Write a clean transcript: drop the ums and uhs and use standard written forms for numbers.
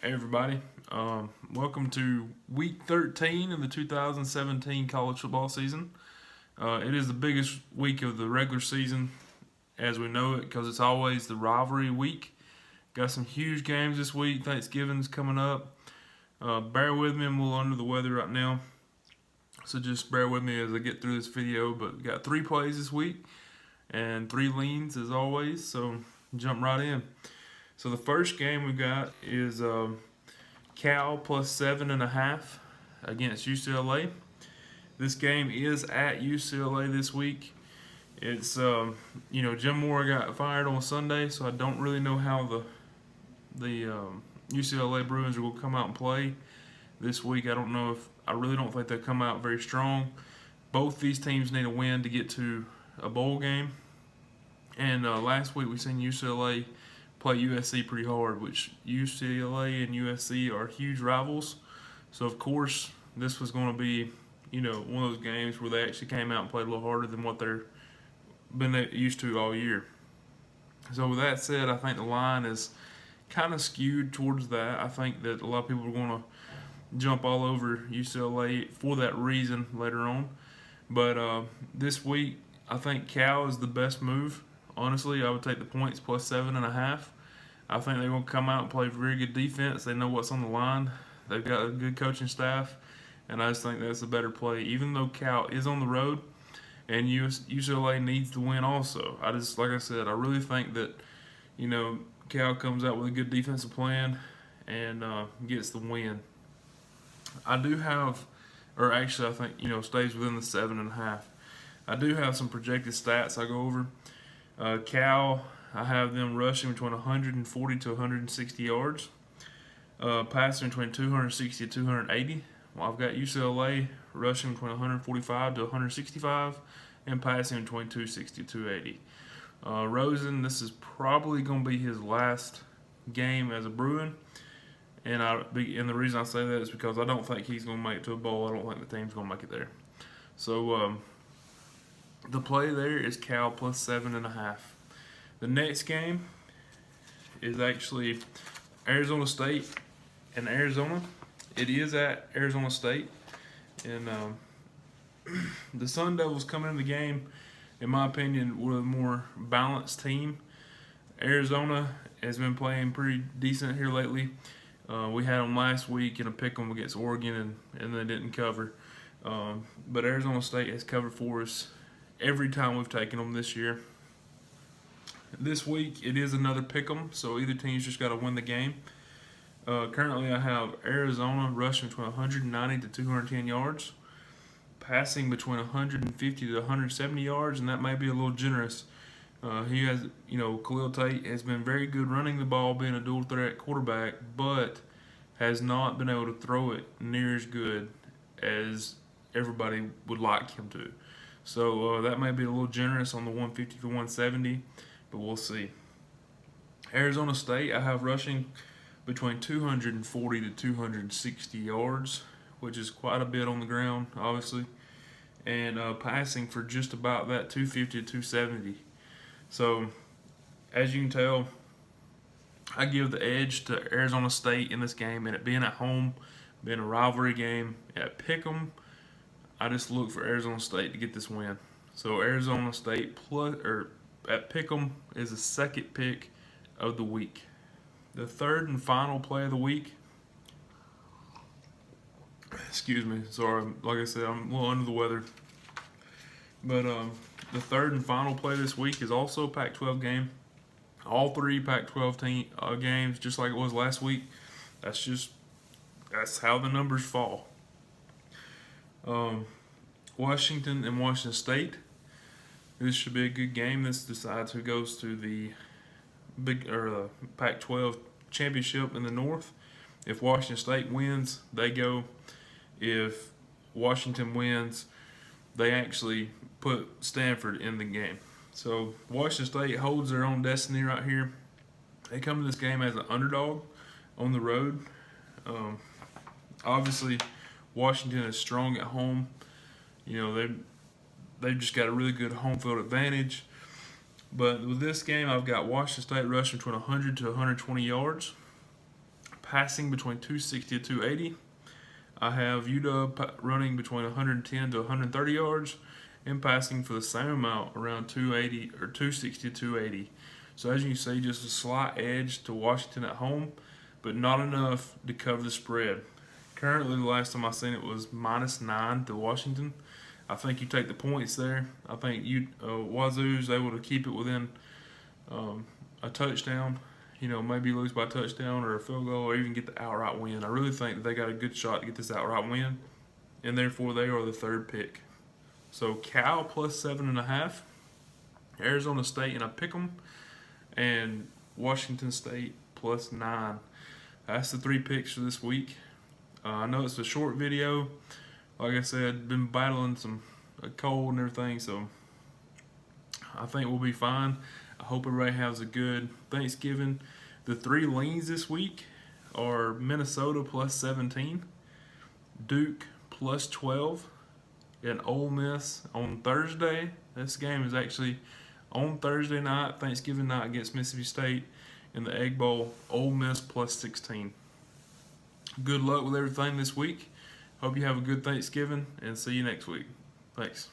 Hey everybody, welcome to week 13 of the 2017 college football season. It is the biggest week of the regular season as we know it because it's always the rivalry week. Got some huge games this week. Thanksgiving's coming up. Bear with me, I'm a little under the weather right now. So just bear with me as I get through this video. But we got 3 plays this week and 3 leans as always. So jump right in. So the first game we got is Cal plus 7.5 against UCLA. This game is at UCLA this week. It's Jim Moore got fired on Sunday, so I don't really know how the UCLA Bruins are going to come out and play this week. I really don't think they'll come out very strong. Both these teams need a win to get to a bowl game. And last week we seen UCLA play USC pretty hard, which UCLA and USC are huge rivals. So of course this was going to be, one of those games where they actually came out and played a little harder than what they're been used to all year. So with that said, I think the line is kind of skewed towards that. I think that a lot of people are going to jump all over UCLA for that reason later on. But this week, I think Cal is the best move. Honestly, I would take the points plus 7.5. I think they're going to come out and play very good defense. They know what's on the line. They've got a good coaching staff, and I just think that's a better play. Even though Cal is on the road, and UCLA needs to win also. Like I said, I really think that, Cal comes out with a good defensive plan and gets the win. I do have, or actually I think, stays within the 7.5. I do have some projected stats I go over. Cal, I have them rushing between 140 to 160 yards, passing between 260 to 280. Well, I've got UCLA rushing between 145 to 165 and passing between 260 to 280. Rosen, this is probably going to be his last game as a Bruin, and the reason I say that is because I don't think he's going to make it to a bowl. I don't think the team's going to make it there. So the play there is Cal plus 7.5. The next game is actually Arizona State and Arizona. It is at Arizona State, and the Sun Devils coming in the game, in my opinion, were a more balanced team. Arizona has been playing pretty decent here lately. We had them last week in a pick'em against Oregon, and they didn't cover. But Arizona State has covered for us every time we've taken them this year. This week it is another pick'em, so either team's just got to win the game. Currently I have Arizona rushing between 190 to 210 yards, passing between 150 to 170 yards, and that may be a little generous. He has, Khalil Tate has been very good running the ball, being a dual threat quarterback, but has not been able to throw it near as good as everybody would like him to. So that may be a little generous on the 150 to 170, but we'll see. Arizona State, I have rushing between 240 to 260 yards, which is quite a bit on the ground, obviously, and passing for just about that 250 to 270. So, as you can tell, I give the edge to Arizona State in this game, and it being at home, being a rivalry game, at Pick'em, I just look for Arizona State to get this win. So Arizona State at Pick'em is the second pick of the week. The third and final play of the week. Excuse me, sorry. Like I said, I'm a little under the weather. But the third and final play this week is also a Pac-12 game. All 3 Pac-12 games, just like it was last week. That's how the numbers fall. Washington and Washington State. This should be a good game. This decides who goes to the Pac-12 championship in the North. If Washington State wins, they go. If Washington wins, they actually put Stanford in the game. So Washington State holds their own destiny right here. They come to this game as an underdog on the road. Obviously, Washington is strong at home. They've just got a really good home field advantage. But with this game, I've got Washington State rushing between 100 to 120 yards, passing between 260 to 280. I have UW running between 110 to 130 yards and passing for the same amount, around 280 or 260 to 280. So as you can see, just a slight edge to Washington at home, but not enough to cover the spread. Currently, the last time I seen it was -9 to Washington. I think you take the points there. I think Wazoo's able to keep it within a touchdown. Maybe lose by a touchdown or a field goal, or even get the outright win. I really think that they got a good shot to get this outright win, and therefore they are the third pick. So Cal plus 7.5, Arizona State, and I pick them, and Washington State plus 9. That's the 3 picks for this week. I know it's a short video. Like I said, been battling a cold and everything, so I think we'll be fine. I hope everybody has a good Thanksgiving. The 3 leans this week are Minnesota plus 17, Duke plus 12, and Ole Miss on Thursday. This game is actually on Thursday night, Thanksgiving night, against Mississippi State in the Egg Bowl. Ole Miss plus 16. Good luck with everything this week. Hope you have a good Thanksgiving, and see you next week. Thanks.